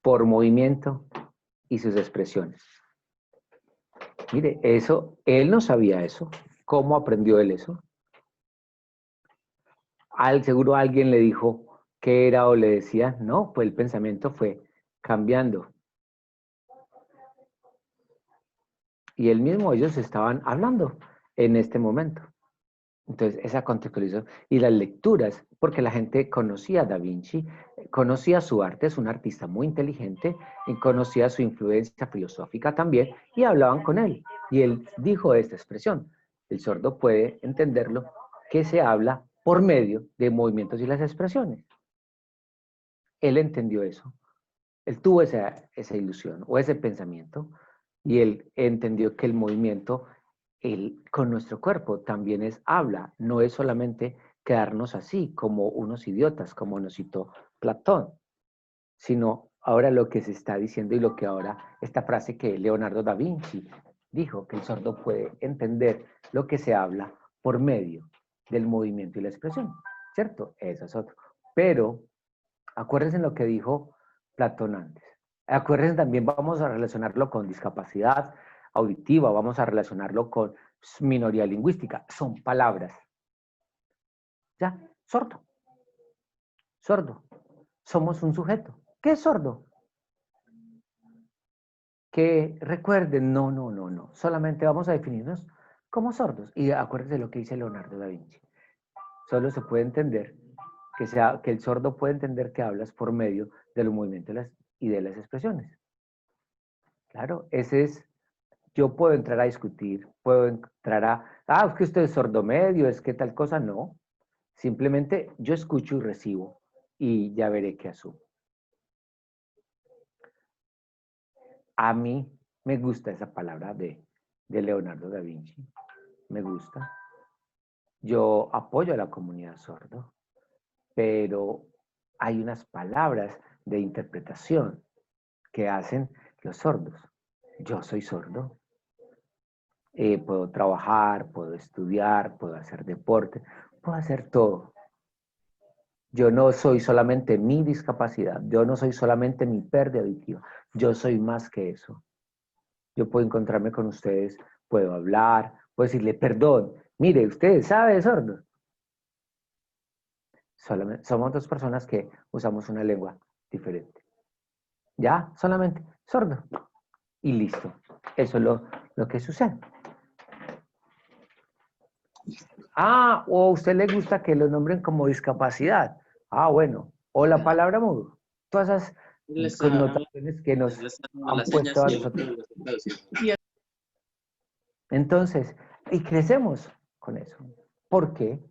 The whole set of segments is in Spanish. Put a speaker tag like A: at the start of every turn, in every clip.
A: por movimiento y sus expresiones. Mire, eso, él no sabía eso. ¿Cómo aprendió él eso? Seguro alguien le dijo qué era o le decía. No, pues el pensamiento fue cambiando. Y él mismo, ellos estaban hablando en este momento. Entonces, esa contextualización y las lecturas, porque la gente conocía a Da Vinci, conocía su arte, es un artista muy inteligente, y conocía su influencia filosófica también, y hablaban con él. Y él dijo esta expresión: el sordo puede entenderlo, que se habla por medio de movimientos y las expresiones. Él entendió eso. Él tuvo esa ilusión o ese pensamiento, y él entendió que el movimiento con nuestro cuerpo también es habla, no es solamente quedarnos así como unos idiotas, como nos citó Platón, sino ahora lo que se está diciendo y lo que ahora, esta frase que Leonardo da Vinci dijo, que el sordo puede entender lo que se habla por medio del movimiento y la expresión, ¿cierto? Eso es otro. Pero acuérdense lo que dijo Platón antes. Acuérdense también, vamos a relacionarlo con discapacidad auditiva, vamos a relacionarlo con minoría lingüística. Son palabras. ¿Ya? Sordo. Sordo. Somos un sujeto. ¿Qué es sordo? Que recuerden, no. Solamente vamos a definirnos como sordos. Y acuérdense lo que dice Leonardo da Vinci. Solo se puede entender que el sordo puede entender que hablas por medio de los movimientos y de las expresiones. Claro, ese es, yo puedo entrar a discutir, puedo entrar es que usted es sordo medio, es que tal cosa, no. Simplemente yo escucho y recibo y ya veré qué asumo. A mí me gusta esa palabra de Leonardo da Vinci, me gusta. Yo apoyo a la comunidad sordo, pero hay unas palabras de interpretación que hacen los sordos. Yo soy sordo. Puedo trabajar, puedo estudiar, puedo hacer deporte, puedo hacer todo. Yo no soy solamente mi discapacidad, yo no soy solamente mi pérdida auditiva, yo soy más que eso. Yo puedo encontrarme con ustedes, puedo hablar, puedo decirle, perdón, mire, usted sabe de sordo. Somos dos personas que usamos una lengua diferente. Ya, solamente sordo. Y listo. Eso es lo que sucede. O a usted le gusta que lo nombren como discapacidad. Bueno. O la palabra mudo. Todas esas connotaciones que nos han puesto a nosotros. Entonces, y crecemos con eso. ¿Por qué?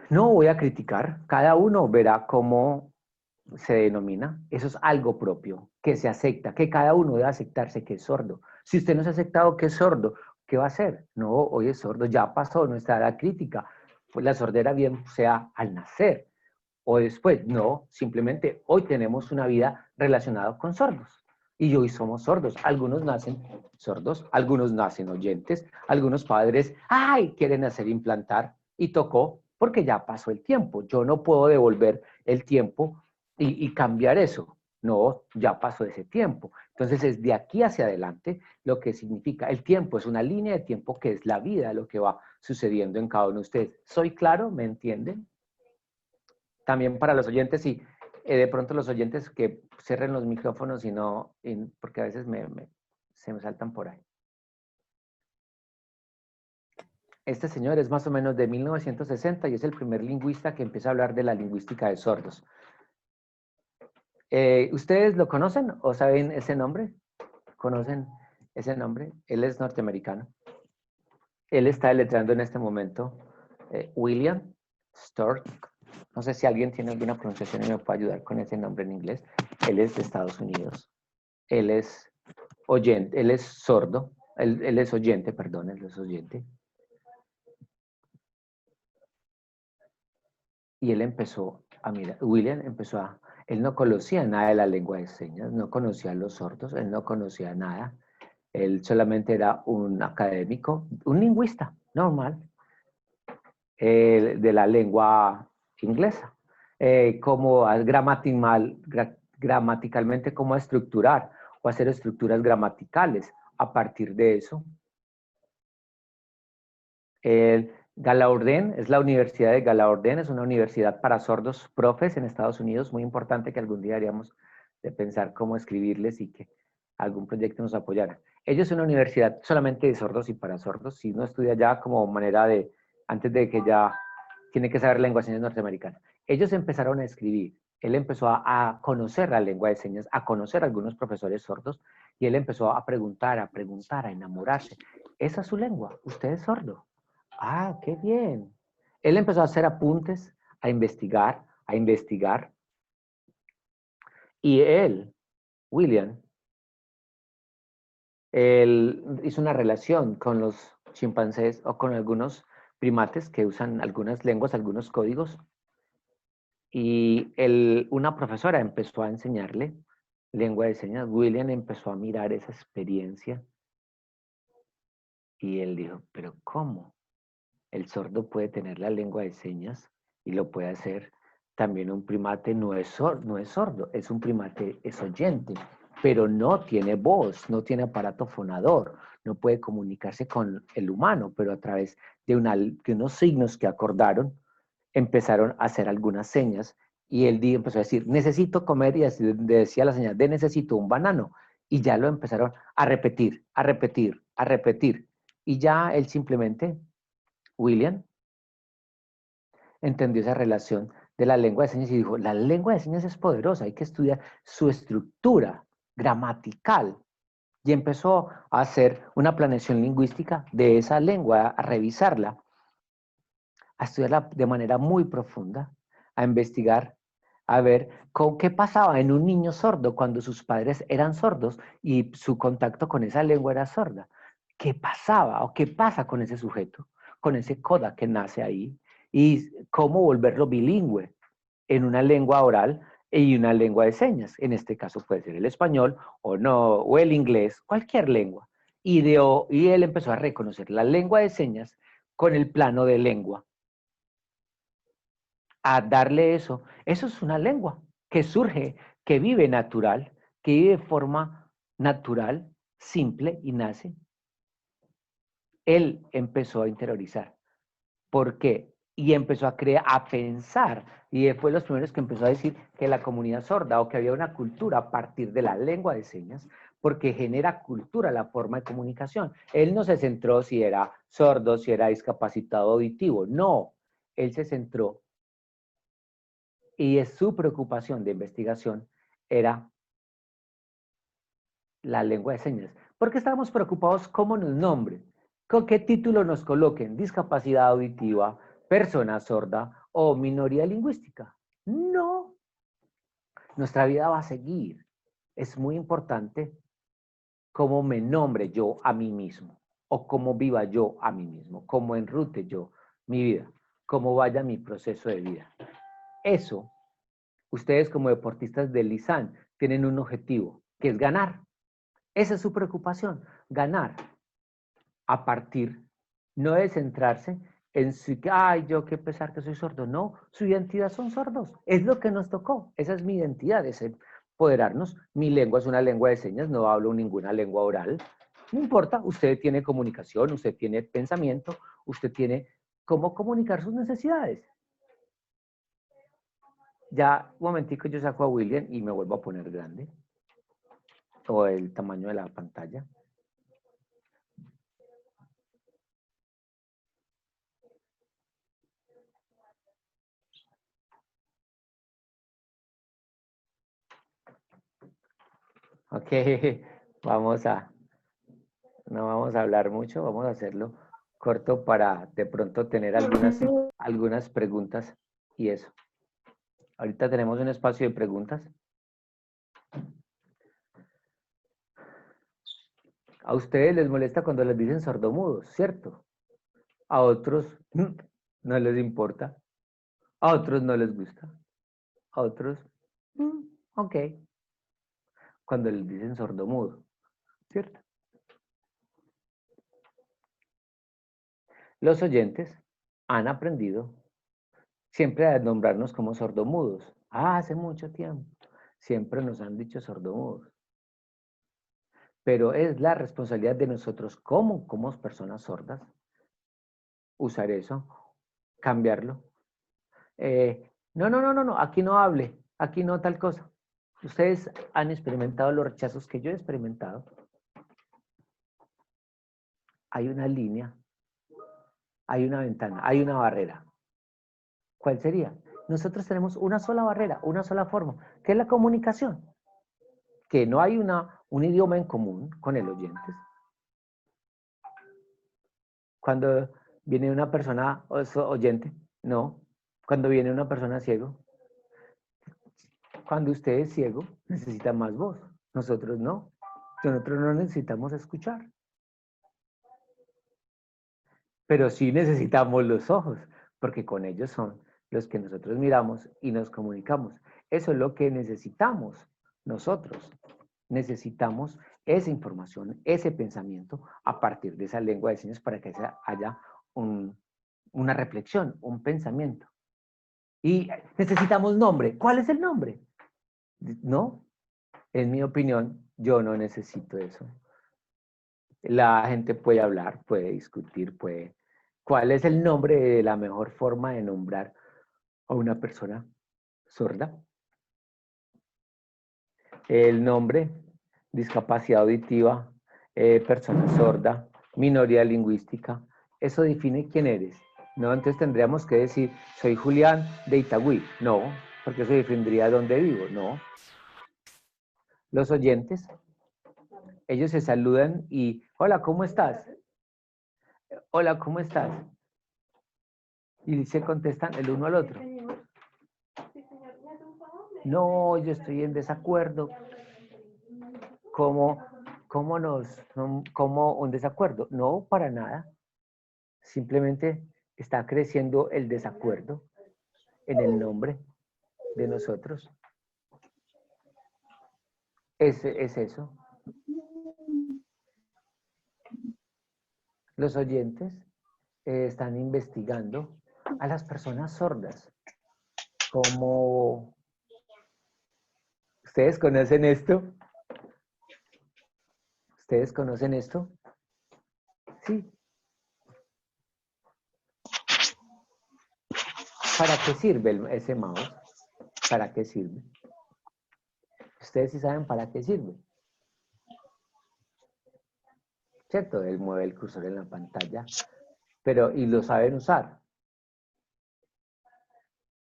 A: No voy a criticar. Cada uno verá cómo se denomina. Eso es algo propio, que se acepta, que cada uno debe aceptarse que es sordo. Si usted no se ha aceptado que es sordo, ¿qué va a hacer? No, hoy es sordo, ya pasó, no está la crítica. Pues la sordera bien sea al nacer o después. No, simplemente hoy tenemos una vida relacionada con sordos. Y hoy somos sordos. Algunos nacen sordos, algunos nacen oyentes, algunos padres, quieren hacer implantar y tocó porque ya pasó el tiempo. Yo no puedo devolver el tiempo y cambiar eso. No, ya pasó ese tiempo. Entonces es de aquí hacia adelante lo que significa. El tiempo es una línea de tiempo que es la vida, lo que va sucediendo en cada uno de ustedes. ¿Soy claro? ¿Me entienden? También para los oyentes y de pronto los oyentes que cierren los micrófonos y no, porque a veces se me saltan por ahí. Este señor es más o menos de 1960 y es el primer lingüista que empieza a hablar de la lingüística de sordos. ¿Ustedes lo conocen o saben ese nombre? ¿Conocen ese nombre? Él es norteamericano. Él está deletreando en este momento William Stork. No sé si alguien tiene alguna pronunciación y me puede ayudar con ese nombre en inglés. Él es de Estados Unidos. Él es oyente, él es sordo. Él es oyente, perdón, él es oyente. Y él empezó a mirar, William empezó a, él no conocía nada de la lengua de señas, no conocía a los sordos, él no conocía nada. Él solamente era un académico, un lingüista normal de la lengua inglesa. cómo gramaticalmente cómo estructurar o hacer estructuras gramaticales a partir de eso. Galaurden es la Universidad de Galaurden, es una universidad para sordos profes en Estados Unidos, muy importante que algún día haríamos de pensar cómo escribirles y que algún proyecto nos apoyara. Ellos son una universidad solamente de sordos y para sordos, si uno estudia ya como manera de, antes de que ya tiene que saber lengua de señas norteamericana. Ellos empezaron a escribir, él empezó a conocer la lengua de señas, a conocer a algunos profesores sordos y él empezó a preguntar, a enamorarse. Esa es su lengua, usted es sordo. Ah, qué bien. Él empezó a hacer apuntes, a investigar. Y él, William, él hizo una relación con los chimpancés o con algunos primates que usan algunas lenguas, algunos códigos. Y una profesora empezó a enseñarle lengua de señas. William empezó a mirar esa experiencia y él dijo, pero ¿cómo? El sordo puede tener la lengua de señas y lo puede hacer. También un primate no es sordo, es un primate, es oyente, pero no tiene voz, no tiene aparato fonador, no puede comunicarse con el humano, pero a través de unos signos que acordaron, empezaron a hacer algunas señas y él empezó a decir, necesito comer, y decía la señal de necesito un banano, y ya lo empezaron a repetir, a repetir, a repetir, y ya él simplemente, William, entendió esa relación de la lengua de señas y dijo, la lengua de señas es poderosa, hay que estudiar su estructura gramatical. Y empezó a hacer una planeación lingüística de esa lengua, a revisarla, a estudiarla de manera muy profunda, a investigar, a ver qué pasaba en un niño sordo cuando sus padres eran sordos y su contacto con esa lengua era sorda. ¿Qué pasaba o qué pasa con ese sujeto, con ese coda que nace ahí? Y cómo volverlo bilingüe en una lengua oral y una lengua de señas. En este caso puede ser el español o no, o el inglés, cualquier lengua. Y él empezó a reconocer la lengua de señas con el plano de lengua, a darle eso. Eso es una lengua que surge, que vive natural, que vive de forma natural, simple y nace. Él empezó a interiorizar. ¿Por qué? Y empezó a crear, a pensar, y fue los primeros que empezó a decir que la comunidad sorda o que había una cultura a partir de la lengua de señas, porque genera cultura la forma de comunicación. Él no se centró si era sordo, si era discapacitado auditivo, no. Él se centró y es su preocupación de investigación era la lengua de señas. Porque estamos preocupados cómo nos nombren, con qué título nos coloquen, discapacidad auditiva, persona sorda o minoría lingüística. No, nuestra vida va a seguir. Es muy importante cómo me nombre yo a mí mismo o cómo viva yo a mí mismo, cómo enrute yo mi vida, cómo vaya mi proceso de vida. Eso, ustedes como deportistas del Lisan tienen un objetivo, que es ganar. Esa es su preocupación, ganar a partir, no de centrarse en su, ay, yo qué pesar que soy sordo. No, su identidad son sordos. Es lo que nos tocó. Esa es mi identidad, es empoderarnos. Mi lengua es una lengua de señas, no hablo ninguna lengua oral. No importa, usted tiene comunicación, usted tiene pensamiento, usted tiene cómo comunicar sus necesidades. Ya, un momentico, yo saco a William y me vuelvo a poner grande. O el tamaño de la pantalla. Ok, vamos a, no vamos a hablar mucho, vamos a hacerlo corto para de pronto tener algunas preguntas y eso. Ahorita tenemos un espacio de preguntas. A ustedes les molesta cuando les dicen sordomudos, ¿cierto? A otros no les importa, a otros no les gusta, a otros, ok, cuando les dicen sordomudo, ¿cierto? Los oyentes han aprendido siempre a nombrarnos como sordomudos. Ah, hace mucho tiempo. Siempre nos han dicho sordomudos. Pero es la responsabilidad de nosotros como personas sordas usar eso, cambiarlo. No, aquí no hable, aquí no tal cosa. Ustedes han experimentado los rechazos que yo he experimentado. Hay una línea, hay una ventana, hay una barrera. ¿Cuál sería? Nosotros tenemos una sola barrera, una sola forma, que es la comunicación. Que no hay un idioma en común con el oyente. Cuando viene una persona oyente, no. Cuando viene una persona ciego, cuando usted es ciego, necesita más voz. Nosotros no. Nosotros no necesitamos escuchar. Pero sí necesitamos los ojos, porque con ellos son los que nosotros miramos y nos comunicamos. Eso es lo que necesitamos nosotros. Necesitamos esa información, ese pensamiento a partir de esa lengua de señas para que haya una reflexión, un pensamiento. Y necesitamos nombre. ¿Cuál es el nombre? No, en mi opinión, yo no necesito eso. La gente puede hablar, puede discutir, puede... ¿Cuál es el nombre de la mejor forma de nombrar a una persona sorda? El nombre, discapacidad auditiva, persona sorda, minoría lingüística. Eso define quién eres. ¿No? Entonces tendríamos que decir, soy Julián de Itagüí. No, porque eso definiría dónde vivo. No. Los oyentes, ellos se saludan y, hola, ¿cómo estás? Hola, ¿cómo estás? Y se contestan el uno al otro. No, yo estoy en desacuerdo. ¿Cómo un desacuerdo? No, para nada. Simplemente está creciendo el desacuerdo en el nombre de nosotros. Es eso. Los oyentes están investigando a las personas sordas. Como ¿ustedes conocen esto? ¿Ustedes conocen esto? Sí. ¿Para qué sirve ese mouse? ¿Para qué sirve? Ustedes sí saben para qué sirve. ¿Cierto? Él mueve el cursor en la pantalla, y lo saben usar.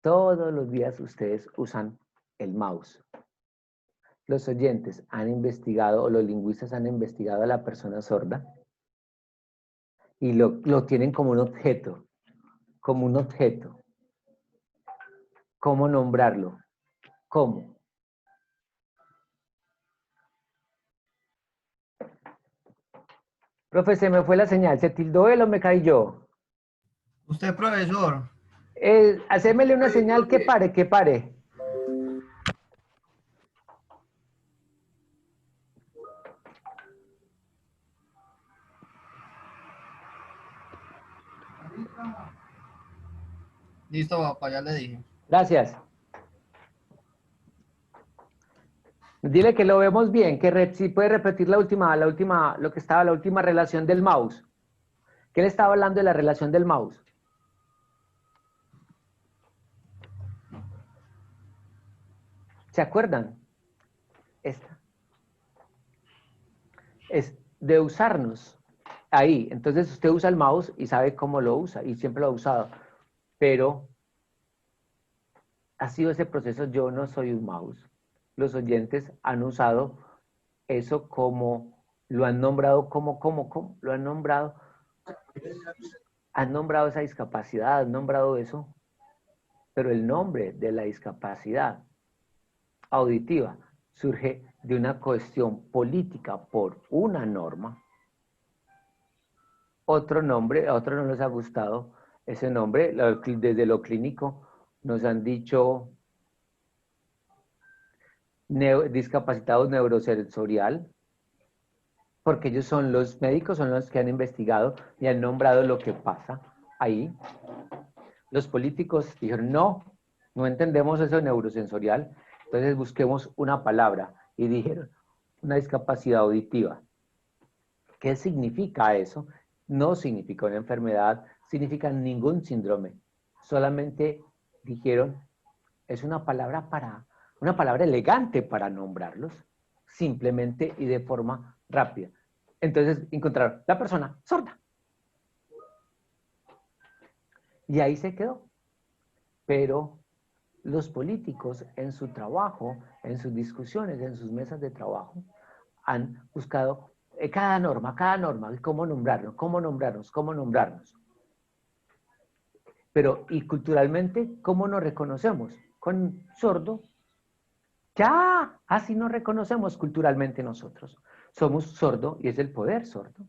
A: Todos los días ustedes usan el mouse. Los oyentes han investigado, o los lingüistas han investigado a la persona sorda y lo tienen como un objeto, como un objeto. ¿Cómo nombrarlo? ¿Cómo? Profe, se me fue la señal, ¿se tildó él o me caí yo?
B: Usted, profesor.
A: Hacémele una señal que pare, que pare.
B: Listo, papá, ya le dije.
A: Gracias. Dile que lo vemos bien, que si puede repetir lo que estaba, la última relación del mouse. ¿Qué le estaba hablando de la relación del mouse? ¿Se acuerdan? Esta. Es de usarnos ahí. Entonces usted usa el mouse y sabe cómo lo usa y siempre lo ha usado. Pero ha sido ese proceso, yo no soy un mouse. Los oyentes han usado eso como, lo han nombrado como, lo han nombrado esa discapacidad, han nombrado eso, pero el nombre de la discapacidad auditiva surge de una cuestión política por una norma. Otro nombre, a otros no les ha gustado ese nombre, desde lo clínico nos han dicho discapacitados neurosensorial, porque ellos son los médicos, son los que han investigado y han nombrado lo que pasa ahí. Los políticos dijeron, no, no entendemos eso neurosensorial, entonces busquemos una palabra. Y dijeron, una discapacidad auditiva. ¿Qué significa eso? No significa una enfermedad, significa ningún síndrome. Solamente dijeron, es una palabra elegante para nombrarlos, simplemente y de forma rápida. Entonces encontraron la persona sorda. Y ahí se quedó. Pero los políticos en su trabajo, en sus discusiones, en sus mesas de trabajo, han buscado cada norma, cómo nombrarnos, cómo nombrarnos, cómo nombrarnos. Pero, y culturalmente, ¿cómo nos reconocemos? Con sordo. Ya, así nos reconocemos culturalmente nosotros. Somos sordo y es el poder sordo.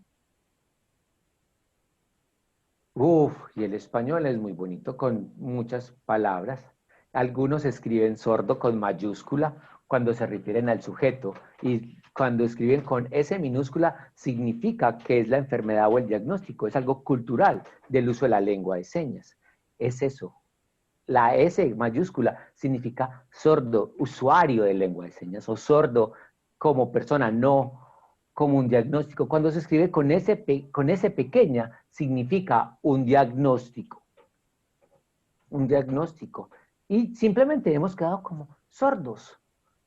A: Uf, y el español es muy bonito con muchas palabras. Algunos escriben sordo con mayúscula cuando se refieren al sujeto y cuando escriben con S minúscula significa que es la enfermedad o el diagnóstico. Es algo cultural del uso de la lengua de señas. Es eso. La S mayúscula significa sordo, usuario de lengua de señas o sordo como persona, no como un diagnóstico. Cuando se escribe con S pequeña, significa un diagnóstico. Un diagnóstico. Y simplemente hemos quedado como sordos.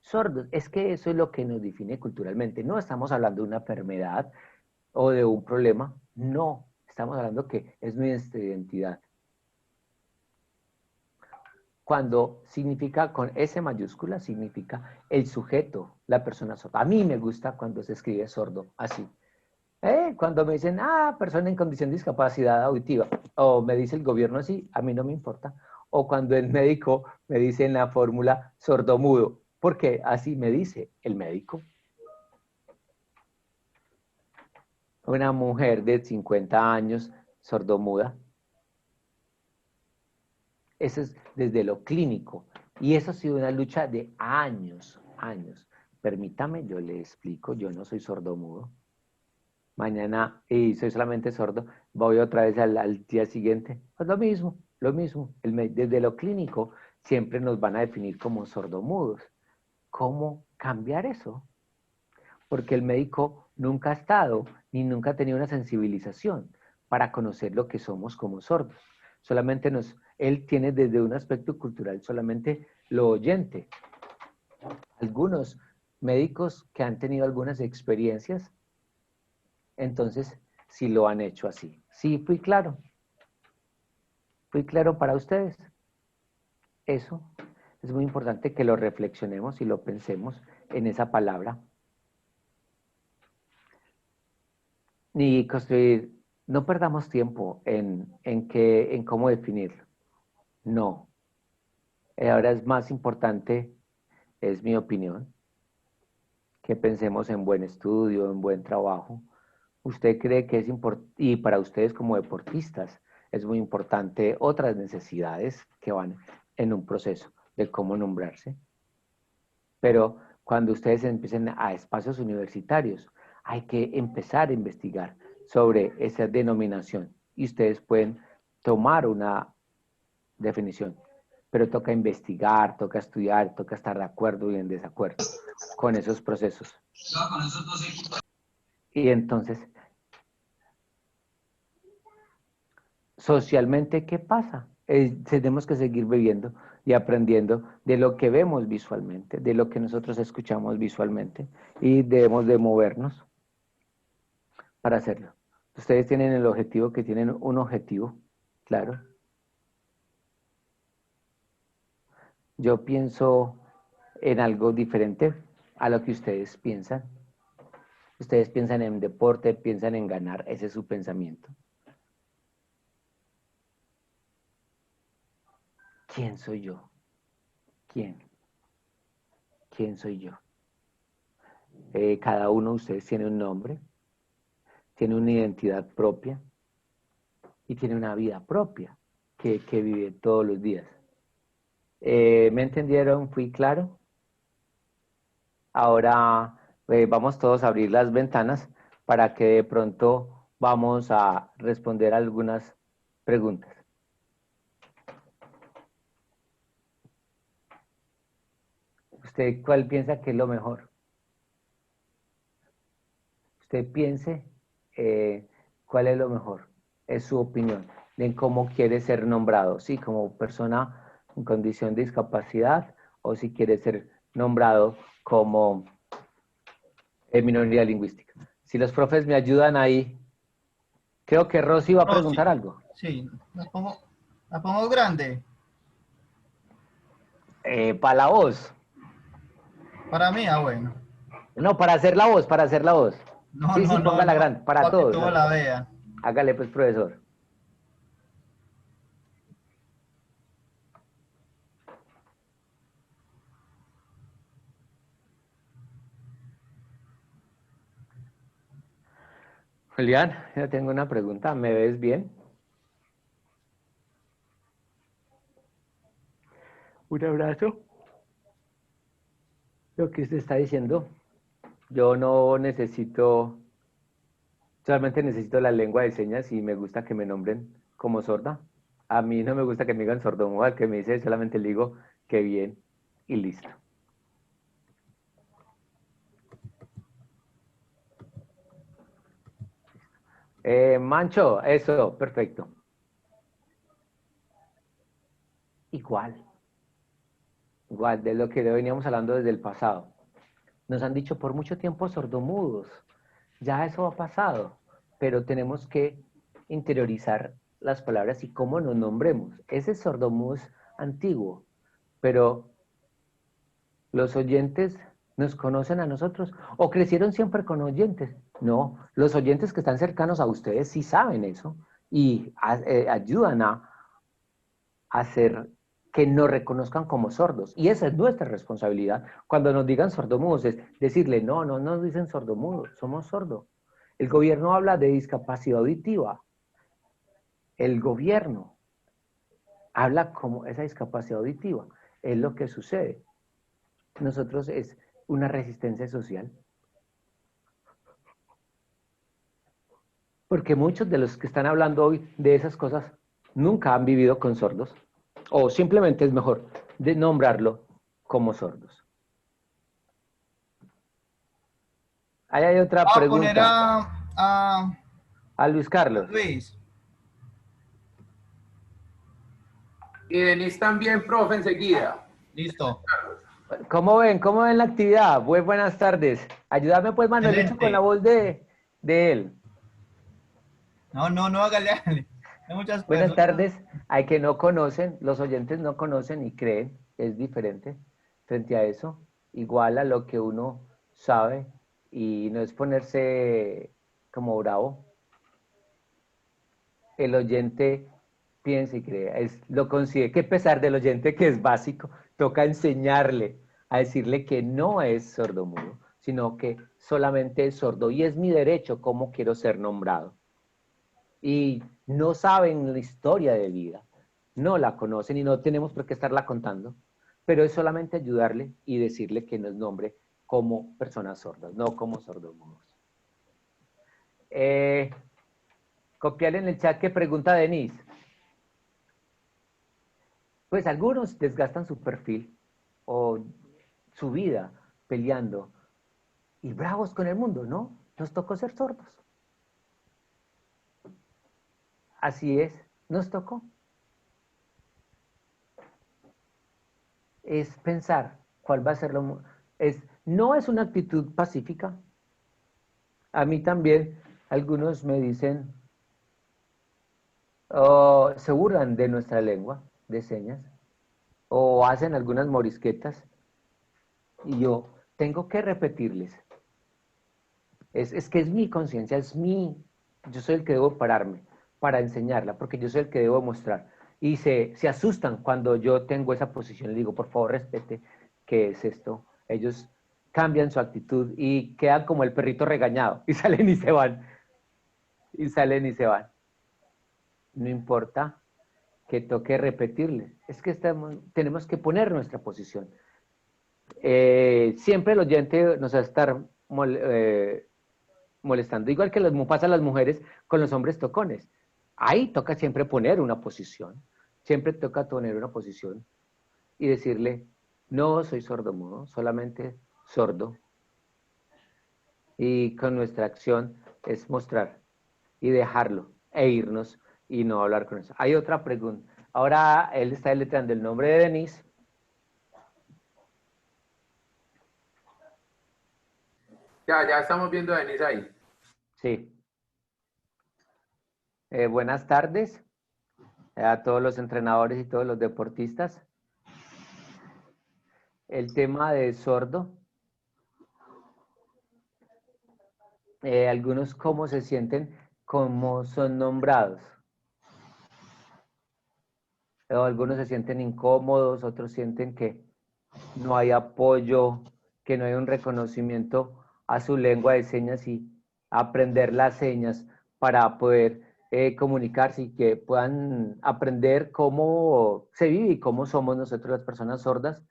A: Sordos. Es que eso es lo que nos define culturalmente. No estamos hablando de una enfermedad o de un problema. No. Estamos hablando que es nuestra identidad. Cuando significa con S mayúscula, significa el sujeto, la persona sorda. A mí me gusta cuando se escribe sordo, así. Cuando me dicen, persona en condición de discapacidad auditiva, o me dice el gobierno así, a mí no me importa. O cuando el médico me dice en la fórmula sordomudo, porque así me dice el médico. Una mujer de 50 años sordomuda. Eso es desde lo clínico. Y eso ha sido una lucha de años, años. Permítame, yo le explico, yo no soy sordomudo. Mañana, y soy solamente sordo, voy otra vez al día siguiente. Pues lo mismo, lo mismo. Desde lo clínico siempre nos van a definir como sordomudos. ¿Cómo cambiar eso? Porque el médico nunca ha estado ni nunca ha tenido una sensibilización para conocer lo que somos como sordos. Solamente él tiene desde un aspecto cultural solamente lo oyente. Algunos médicos que han tenido algunas experiencias, entonces sí lo han hecho así. Sí, fui claro. Fui claro para ustedes. Eso es muy importante que lo reflexionemos y lo pensemos en esa palabra. Ni construir, no perdamos tiempo en cómo definirlo. No. Ahora es más importante, es mi opinión, que pensemos en buen estudio, en buen trabajo. ¿Usted cree que es importante, y para ustedes como deportistas, es muy importante otras necesidades que van en un proceso de cómo nombrarse? Pero cuando ustedes empiecen a espacios universitarios, hay que empezar a investigar sobre esa denominación y ustedes pueden tomar una definición, pero toca investigar, toca estudiar, toca estar de acuerdo y en desacuerdo con esos procesos. Y entonces, socialmente, ¿qué pasa? Tenemos que seguir viviendo y aprendiendo de lo que vemos visualmente, de lo que nosotros escuchamos visualmente y debemos de movernos para hacerlo. Ustedes tienen el objetivo, que tienen un objetivo, claro. Yo pienso en algo diferente a lo que ustedes piensan. Ustedes piensan en deporte, piensan en ganar, ese es su pensamiento. ¿Quién soy yo? ¿Quién? ¿Quién soy yo? Cada uno de ustedes tiene un nombre, tiene una identidad propia y tiene una vida propia que vive todos los días. ¿Me entendieron? ¿Fui claro? Ahora vamos todos a abrir las ventanas para que de pronto vamos a responder algunas preguntas. ¿Usted cuál piensa que es lo mejor? Usted piense cuál es lo mejor. Es su opinión de cómo quiere ser nombrado. Sí, como persona en condición de discapacidad o si quiere ser nombrado como minoría lingüística. Si los profes me ayudan ahí, creo que Rosy va a preguntar
B: Rosy.
A: algo.
B: Sí, la pongo grande.
A: Para la voz.
B: Para mí, bueno.
A: No, para hacer la voz, para hacer la voz.
B: No,
A: Sí,
B: no,
A: sí,
B: no,
A: póngala
B: no.
A: grande, para
B: Para que
A: todos.
B: todos la vean.
A: Hágale pues, profesor. Julián, yo tengo una pregunta. ¿Me ves bien? Un abrazo. Lo que usted está diciendo, yo no necesito, solamente necesito la lengua de señas y me gusta que me nombren como sorda. A mí no me gusta que me digan sordomudo, al que me dice solamente le digo que bien y listo. Mancho, eso, perfecto. Igual, igual, de lo que veníamos hablando desde el pasado. Nos han dicho por mucho tiempo sordomudos. Ya eso ha pasado, pero tenemos que interiorizar las palabras y cómo nos nombremos. Ese sordomudo es antiguo, pero los oyentes nos conocen a nosotros o crecieron siempre con oyentes. No, los oyentes que están cercanos a ustedes sí saben eso y ayudan a hacer que nos reconozcan como sordos. Y esa es nuestra responsabilidad. Cuando nos digan sordomudos, es decirle, no, no nos dicen sordomudos, somos sordos. El gobierno habla de discapacidad auditiva. El gobierno habla como esa discapacidad auditiva. Es lo que sucede. Nosotros es una resistencia social. Porque muchos de los que están hablando hoy de esas cosas nunca han vivido con sordos. O simplemente es mejor de nombrarlo como sordos. Ahí hay otra
B: Vamos a poner
A: pregunta. A Luis
B: a
A: Carlos.
B: Luis.
C: Y Denise también, profe, enseguida.
B: Listo.
A: ¿Cómo ven? ¿Cómo ven la actividad? Buenas tardes. Ayúdame pues, Manuelito, con la
B: Excelente.
A: voz de él.
B: No, no, no, hágale, hágale. Hay muchas
A: Buenas
B: personas.
A: tardes. Hay que no conocen, los oyentes no conocen y creen, es diferente frente a eso. Igual a lo que uno sabe y no es ponerse como bravo. El oyente piensa y cree, lo considera que a pesar del oyente que es básico, toca enseñarle a decirle que no es sordomudo, sino que solamente es sordo y es mi derecho como quiero ser nombrado. Y no saben la historia de vida, no la conocen y no tenemos por qué estarla contando, pero es solamente ayudarle y decirle que nos nombre como personas sordas, no como sordomudos. Copiarle en el chat que pregunta Denise. Pues algunos desgastan su perfil o su vida peleando y bravos con el mundo, ¿no? Nos tocó ser sordos. Así es, nos tocó. Es pensar cuál va a ser lo... no es una actitud pacífica. A mí también algunos me dicen, o se burlan de nuestra lengua de señas, o hacen algunas morisquetas, y yo tengo que repetirles. Es que es mi conciencia, yo soy el que debo pararme para enseñarla, porque yo soy el que debo mostrar. Y se asustan cuando yo tengo esa posición, le digo, por favor, respete, ¿qué es esto? Ellos cambian su actitud y quedan como el perrito regañado, y salen y se van, y salen y se van. No importa que toque repetirles, es que tenemos que poner nuestra posición. Siempre el oyente nos va a estar molestando, igual que pasa a las mujeres con los hombres tocones. Ahí toca siempre poner una posición, siempre toca poner una posición y decirle, No soy sordomudo, solamente sordo. Y con nuestra acción es mostrar y dejarlo e irnos y no hablar con eso. Hay otra pregunta. Ahora él está deletreando el nombre de Denise.
C: Ya estamos viendo a Denise ahí.
A: Sí. Buenas tardes a todos los entrenadores y todos los deportistas. El tema de sordo. Algunos cómo se sienten, cómo son nombrados. O algunos se sienten incómodos, otros sienten que no hay apoyo, que no hay un reconocimiento a su lengua de señas y aprender las señas para poder comunicarse y que puedan aprender cómo se vive y cómo somos nosotros las personas sordas,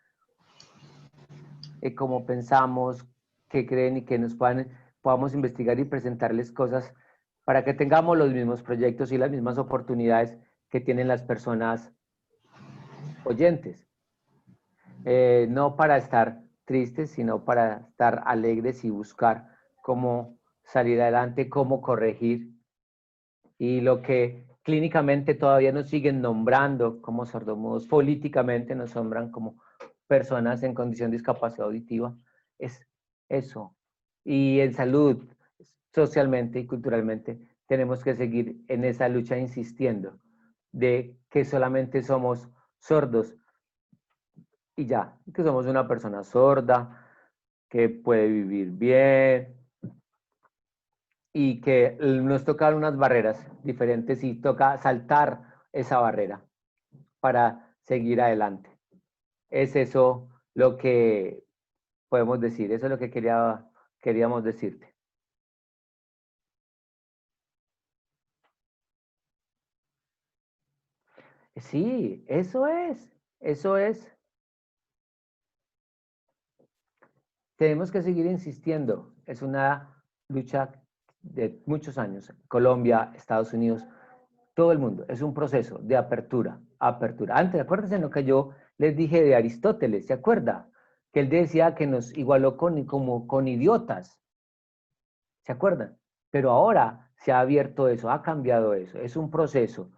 A: cómo pensamos, qué creen y que nos podamos investigar y presentarles cosas para que tengamos los mismos proyectos y las mismas oportunidades que tienen las personas oyentes. No para estar tristes, sino para estar alegres y buscar cómo salir adelante, cómo corregir. Y lo que clínicamente todavía nos siguen nombrando como sordomudos, políticamente nos nombran como personas en condición de discapacidad auditiva, es eso. Y en salud, socialmente y culturalmente, tenemos que seguir en esa lucha insistiendo de que solamente somos sordos y ya, que somos una persona sorda, que puede vivir bien y que nos tocan unas barreras diferentes y toca saltar esa barrera para seguir adelante. Es eso lo que podemos decir, eso es lo que queríamos decirte. Sí, eso es, eso es. Tenemos que seguir insistiendo, es una lucha de muchos años, Colombia, Estados Unidos, todo el mundo, es un proceso de apertura, apertura. Antes, acuérdense lo que yo les dije de Aristóteles, ¿se acuerda? Que él decía que nos igualó con idiotas, ¿se acuerdan? Pero ahora se ha abierto eso, ha cambiado eso, es un proceso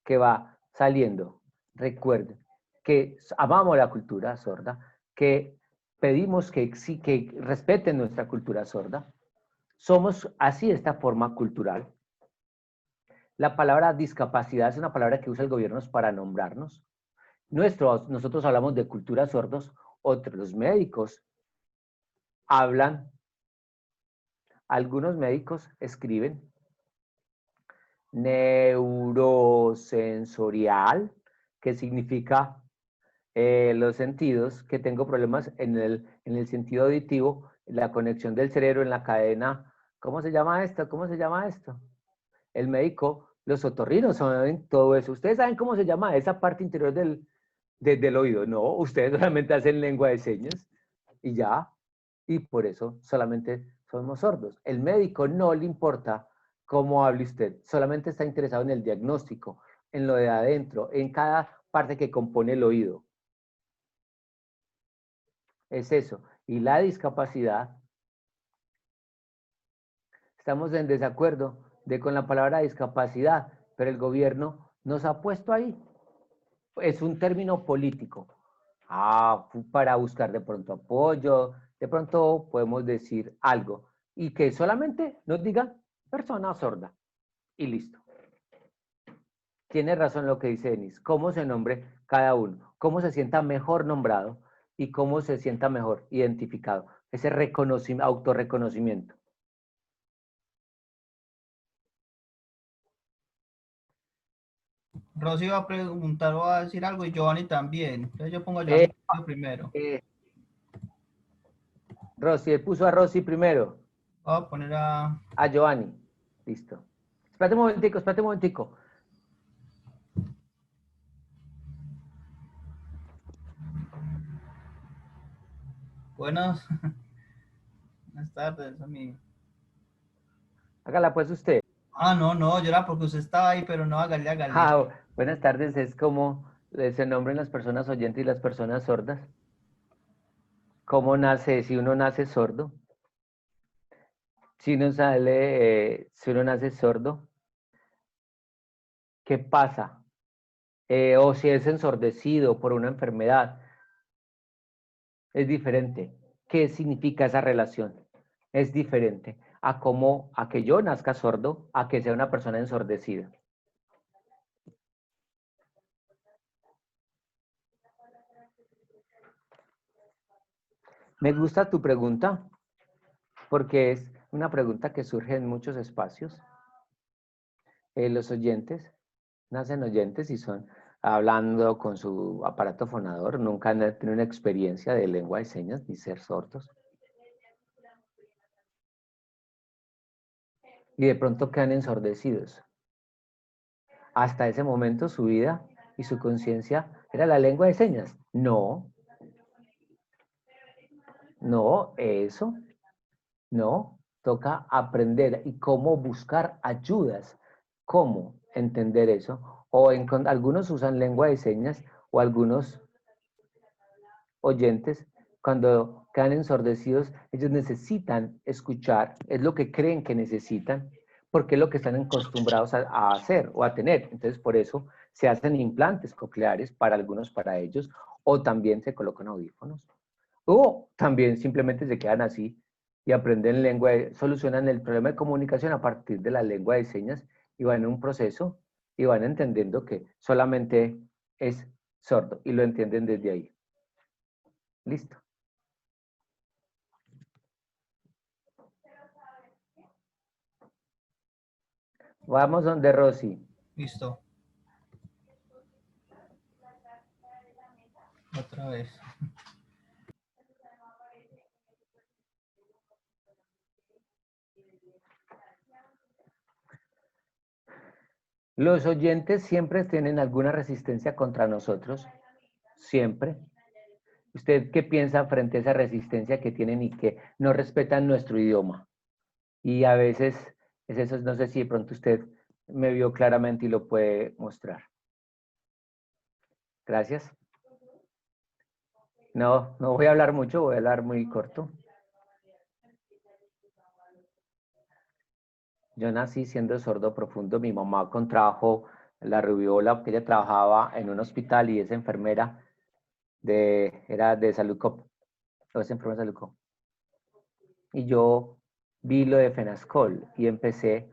A: que va saliendo. Recuerden que amamos la cultura sorda, que pedimos que respeten nuestra cultura sorda. Somos así esta forma cultural. La palabra discapacidad es una palabra que usa el gobierno para nombrarnos. Nosotros hablamos de cultura sordos, otros médicos hablan, algunos médicos escriben neurosensorial, que significa los sentidos, que tengo problemas en el sentido auditivo, la conexión del cerebro en la cadena. ¿Cómo se llama esto? ¿Cómo se llama esto? El médico, los otorrinos saben todo eso. ¿Ustedes saben cómo se llama esa parte interior del oído? No, ustedes solamente hacen lengua de señas y ya. Y por eso solamente somos sordos. El médico no le importa cómo hable usted, solamente está interesado en el diagnóstico, en lo de adentro, en cada parte que compone el oído. Es eso. Y la discapacidad, estamos en desacuerdo con la palabra discapacidad, pero el gobierno nos ha puesto ahí. Es un término político. Para buscar de pronto apoyo, de pronto podemos decir algo y que solamente nos digan persona sorda y listo. Tiene razón lo que dice Denis, cómo se nombre cada uno, cómo se sienta mejor nombrado y cómo se sienta mejor identificado. Ese autorreconocimiento.
B: Rosy va a preguntar o a decir algo y Giovanni también. Entonces yo pongo a Giovanni primero.
A: Rosy, él puso a Rosy primero.
B: Voy a poner
A: a Giovanni. Listo. Espérate un momentico, espérate un momentico.
B: buenas tardes, amigo.
A: Hágala pues usted.
B: No, yo era porque usted estaba ahí, pero no, hágale.
A: Buenas tardes, es como se nombren las personas oyentes y las personas sordas. ¿Cómo nace? Si uno nace sordo. Si uno sale, si uno nace sordo, ¿qué pasa? O si es ensordecido por una enfermedad, es diferente. ¿Qué significa esa relación? Es diferente a que yo nazca sordo, a que sea una persona ensordecida. Me gusta tu pregunta porque es una pregunta que surge en muchos espacios. Los oyentes nacen oyentes y son hablando con su aparato fonador, nunca han tenido una experiencia de lengua de señas ni ser sordos. Y de pronto quedan ensordecidos. Hasta ese momento su vida y su conciencia era la lengua de señas. No, no, eso, no. Toca aprender y cómo buscar ayudas, cómo entender eso. Algunos usan lengua de señas o algunos oyentes, cuando quedan ensordecidos, ellos necesitan escuchar, es lo que creen que necesitan, porque es lo que están acostumbrados a hacer o a tener. Entonces, por eso se hacen implantes cocleares para algunos, para ellos, o también se colocan audífonos, o también simplemente se quedan así y aprenden solucionan el problema de comunicación a partir de la lengua de señas y van en un proceso y van entendiendo que solamente es sordo y lo entienden desde ahí. Listo. Vamos donde Rosy.
B: Listo. Otra vez.
A: Los oyentes siempre tienen alguna resistencia contra nosotros. Siempre. ¿Usted qué piensa frente a esa resistencia que tienen y que no respetan nuestro idioma? Y a veces es eso, no sé si de pronto usted me vio claramente y lo puede mostrar. Gracias. No, no voy a hablar mucho, voy a hablar muy corto. Yo nací siendo sordo profundo. Mi mamá contrajo la rubiola porque ella trabajaba en un hospital y es enfermera era de Salucop. Es enfermera de Salucop. Y yo vi lo de Fenascol y empecé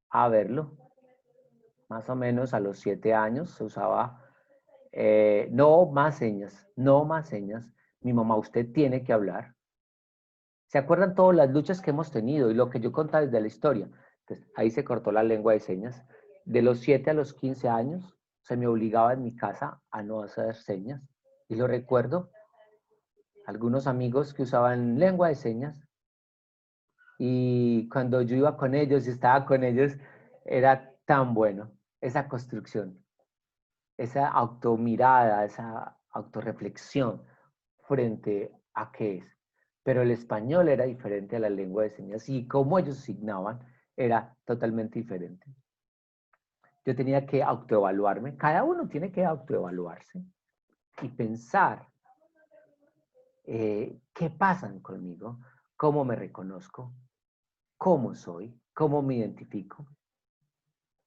A: a verlo. Más o menos a los 7 años se usaba, no más señas, no más señas. Mi mamá, usted tiene que hablar. ¿Se acuerdan todas las luchas que hemos tenido y lo que yo contaba desde la historia? Entonces, ahí se cortó la lengua de señas. De los 7 a los 15 años se me obligaba en mi casa a no hacer señas. Y lo recuerdo, algunos amigos que usaban lengua de señas. Y cuando yo iba con ellos y estaba con ellos, era tan bueno esa construcción, esa automirada, esa autorreflexión frente a qué es. Pero el español era diferente a la lengua de señas y cómo ellos signaban era totalmente diferente. Yo tenía que autoevaluarme, cada uno tiene que autoevaluarse y pensar qué pasan conmigo, cómo me reconozco, cómo soy, cómo me identifico.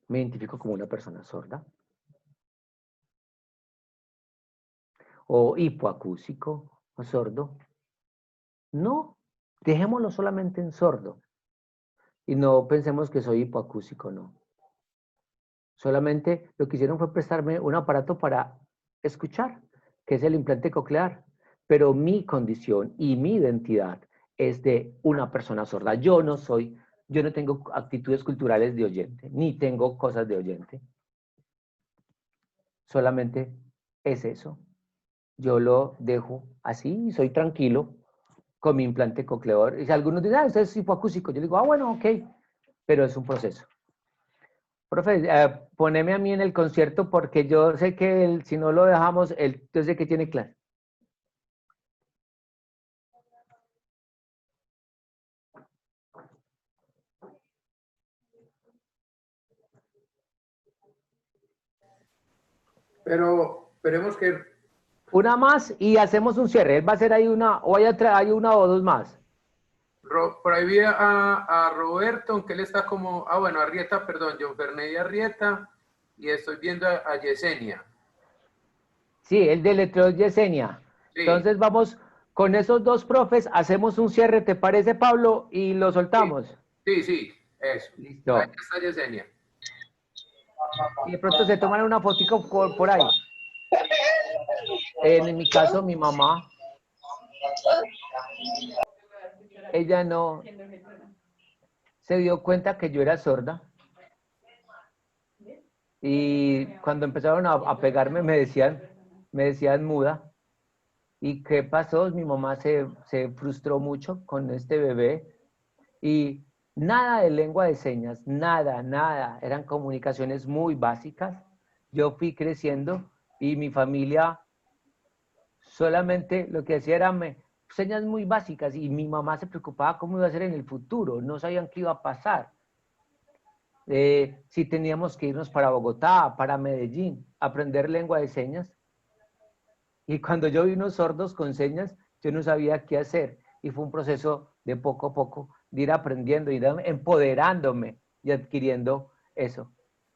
A: Me identifico como una persona sorda o hipoacúsico o sordo. No, dejémoslo solamente en sordo y no pensemos que soy hipoacúsico, no. Solamente lo que hicieron fue prestarme un aparato para escuchar, que es el implante coclear, pero mi condición y mi identidad es de una persona sorda. Yo no tengo actitudes culturales de oyente, ni tengo cosas de oyente. Solamente es eso. Yo lo dejo así y soy tranquilo con mi implante coclear. Y si algunos dicen, usted es hipoacústico, yo digo, bueno, ok, pero es un proceso. Profe, poneme a mí en el concierto porque yo sé que si no lo dejamos, yo sé que tiene clase.
C: Pero esperemos que
A: Una más y hacemos un cierre. Él va a hacer ahí una, o hay una o dos más.
C: por ahí vi a Roberto, aunque él está como, bueno, Arrieta, perdón, John Ferney Arrieta, y estoy viendo a Yesenia.
A: Sí, el de letreo Yesenia.
C: Sí.
A: Entonces vamos con esos dos profes, hacemos un cierre, ¿te parece, Pablo? Y lo soltamos.
C: Sí, eso.
A: Listo.
C: Ahí está Yesenia.
A: Y de pronto se toman una fotico por ahí. En mi caso, mi mamá, ella no se dio cuenta que yo era sorda. Y cuando empezaron a pegarme me decían muda. ¿Y qué pasó? Mi mamá se frustró mucho con este bebé y nada de lengua de señas, nada. Eran comunicaciones muy básicas. Yo fui creciendo y mi familia solamente lo que hacía era señas muy básicas y mi mamá se preocupaba cómo iba a ser en el futuro, no sabían qué iba a pasar. Si teníamos que irnos para Bogotá, para Medellín, aprender lengua de señas. Y cuando yo vi unos sordos con señas, yo no sabía qué hacer. Y fue un proceso de poco a poco, de ir aprendiendo, ir empoderándome y adquiriendo eso.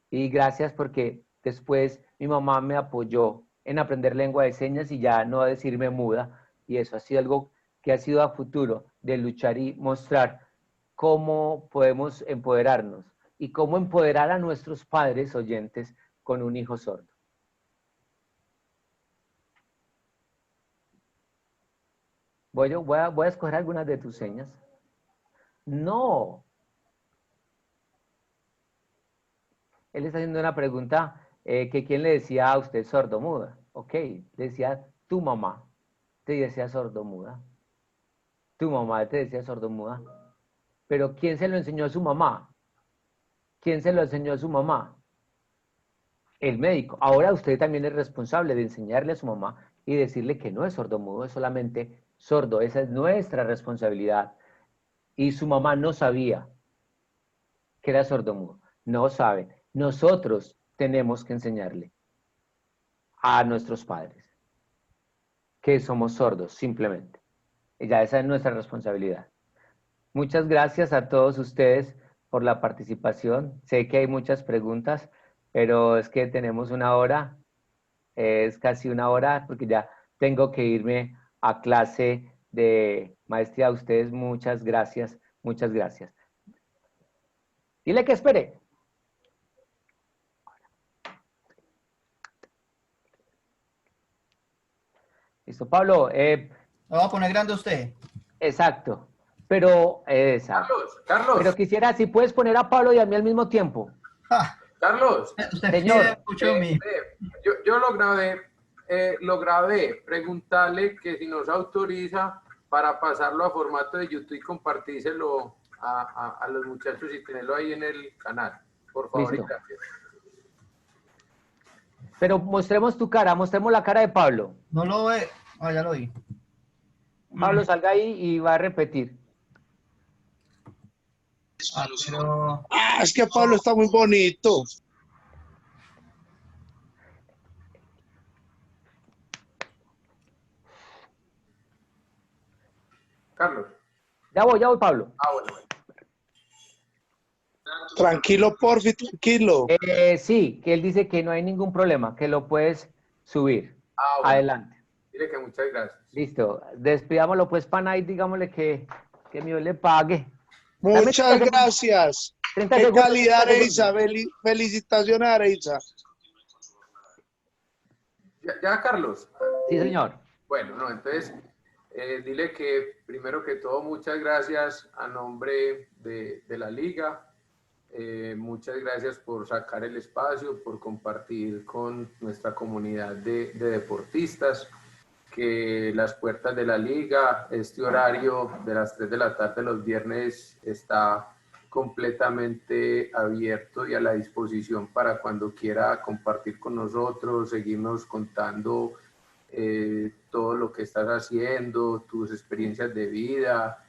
A: Y gracias porque después mi mamá me apoyó en aprender lengua de señas y ya no a decirme muda. Y eso ha sido algo que ha sido a futuro, de luchar y mostrar cómo podemos empoderarnos y cómo empoderar a nuestros padres oyentes con un hijo sordo. Voy a escoger algunas de tus señas. No. Él está haciendo una pregunta que quién le decía a usted sordomuda. Ok, le decía tu mamá. Te decía sordomuda. Tu mamá te decía sordomuda. Pero ¿quién se lo enseñó a su mamá? ¿Quién se lo enseñó a su mamá? El médico. Ahora usted también es responsable de enseñarle a su mamá y decirle que no es sordomudo, es solamente sordo. Esa es nuestra responsabilidad. Y su mamá no sabía que era sordomudo. No saben. Nosotros tenemos que enseñarle a nuestros padres que somos sordos, simplemente. Y ya esa es nuestra responsabilidad. Muchas gracias a todos ustedes por la participación. Sé que hay muchas preguntas, pero es que tenemos una hora, es casi una hora, porque ya tengo que irme a clase de maestría. A ustedes muchas gracias, muchas gracias. Dile que espere. Listo, Pablo.
B: Lo va a poner grande usted.
A: Exacto. Pero, exacto.
C: Carlos.
A: Pero quisiera, si puedes poner a Pablo y a mí al mismo tiempo.
C: Carlos.
B: Usted
A: Señor.
B: pide mucho mi.
C: Yo lo grabé, preguntarle que si nos autoriza para pasarlo a formato de YouTube y compartírselo a los muchachos y tenerlo ahí en el canal. Por favor.
A: Listo. Gracias. Pero mostremos tu cara, mostremos la cara de Pablo.
B: No lo ve. Ya lo vi.
A: Pablo, salga ahí y va a repetir.
B: Pero...
D: es que Pablo está muy bonito.
C: Carlos.
A: Ya voy, Pablo.
C: Bueno.
D: Tranquilo, porfi, tranquilo.
A: Sí, que él dice que no hay ningún problema, que lo puedes subir.
C: Bueno.
A: Adelante.
C: Dile que muchas gracias.
A: Listo. Despidámoslo pues, pana, y digámosle que Dios le pague.
D: Muchas gracias.
A: 30
D: Qué
A: segundos,
D: calidad,
A: 30 segundos.
D: Areisa. Felicitaciones, Areisa.
C: ¿Ya, Carlos?
A: Sí, señor.
C: Bueno, no, entonces, dile que primero que todo, muchas gracias a nombre de la Liga. Muchas gracias por sacar el espacio, por compartir con nuestra comunidad de deportistas, que las puertas de la Liga, este horario de las 3 de la tarde los viernes está completamente abierto y a la disposición para cuando quiera compartir con nosotros, seguirnos contando todo lo que estás haciendo, tus experiencias de vida,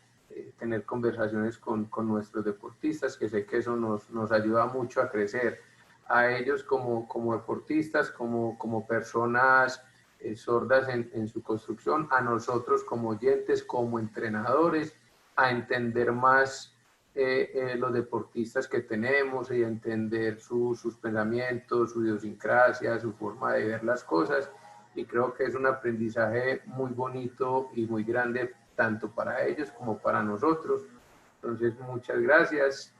C: tener conversaciones con nuestros deportistas, que sé que eso nos ayuda mucho a crecer. a ellos como deportistas, como personas sordas en su construcción, a nosotros como oyentes, como entrenadores, a entender más los deportistas que tenemos y entender sus pensamientos, su idiosincrasia, su forma de ver las cosas. Y creo que es un aprendizaje muy bonito y muy grande, tanto para ellos como para nosotros. Entonces, muchas gracias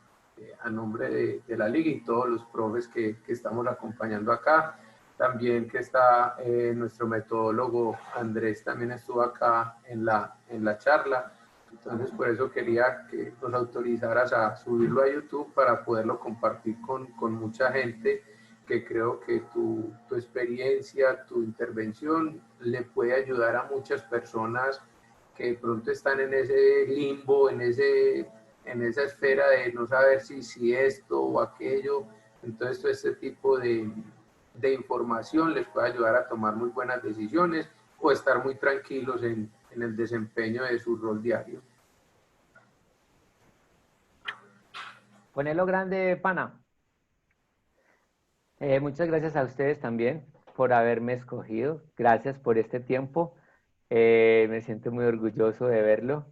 C: a nombre de la Liga y todos los profes que estamos acompañando acá. También que está nuestro metodólogo Andrés, también estuvo acá en la charla. Entonces, por eso quería que nos autorizaras a subirlo a YouTube para poderlo compartir con mucha gente, que creo que tu experiencia, tu intervención le puede ayudar a muchas personas que de pronto están en ese limbo, en esa esfera de no saber si esto o aquello. Entonces, todo este tipo de información les puede ayudar a tomar muy buenas decisiones o estar muy tranquilos en el desempeño de su rol diario.
A: Ponelo grande, pana. Muchas gracias a ustedes también por haberme escogido. Gracias por este tiempo. Me siento muy orgulloso de verlo.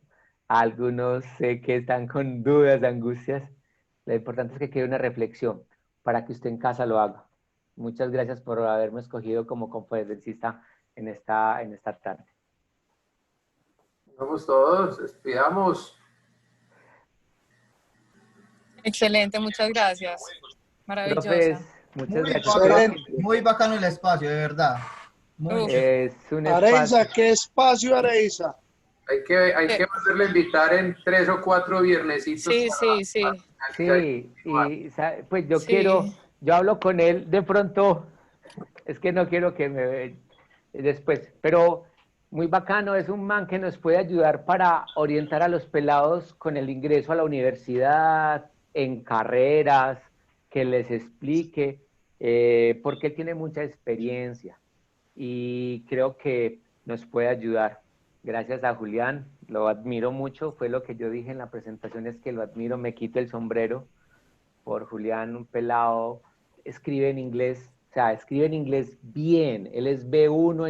A: Algunos sé que están con dudas, angustias. Lo importante es que quede una reflexión para que usted en casa lo haga. Muchas gracias por haberme escogido como conferencista en esta tarde.
C: Vamos todos, despidamos.
E: Excelente, muchas gracias. Maravillosa.
A: Profes, muchas gracias.
D: Excelente.
B: Muy bacano el espacio, de verdad. Muy
E: Uf.
A: Es un
D: Areiza,
A: espacio.
D: ¿qué espacio, Areiza?
C: Hay que volverle a invitar en 3 o 4 viernesitos.
E: Sí, sí, sí.
A: Sí, y pues yo
E: Sí.
A: yo hablo con él de pronto, es que no quiero que me ve después, pero muy bacano, es un man que nos puede ayudar para orientar a los pelados con el ingreso a la universidad, en carreras, que les explique, porque él tiene mucha experiencia y creo que nos puede ayudar. Gracias a Julián, lo admiro mucho, fue lo que yo dije en la presentación, es que lo admiro, me quito el sombrero por Julián, un pelado, escribe en inglés, o sea, escribe en inglés bien, él es B1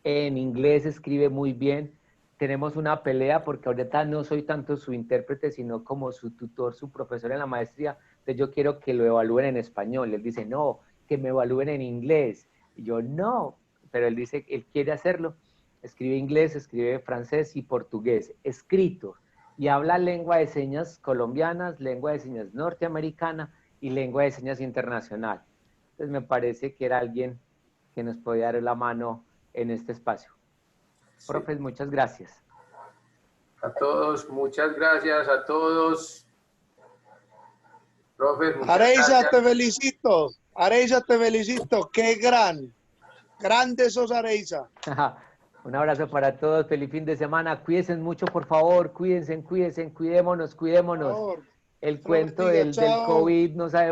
A: en inglés escribe muy bien. Tenemos una pelea porque ahorita no soy tanto su intérprete, sino como su tutor, su profesor en la maestría, entonces yo quiero que lo evalúen en español, él dice, no, que me evalúen en inglés, y yo, no, pero él dice, él quiere hacerlo, escribe inglés, escribe francés y portugués, escrito, y habla lengua de señas colombianas, lengua de señas norteamericana y lengua de señas internacional. Entonces me parece que era alguien que nos podía dar la mano en este espacio.
C: Sí.
A: Profes, muchas gracias.
C: A todos, muchas gracias a todos. Profes, muchas
D: Areiza,
C: gracias.
D: te felicito. Areiza, te felicito. Qué grande sos, Areiza.
A: Un abrazo para todos, feliz fin de semana. Cuídense mucho, por favor, cuídense, cuidémonos.
D: Por favor.
A: El
D: Profe,
A: cuento
D: diga
A: del
D: chao.
A: COVID no sabe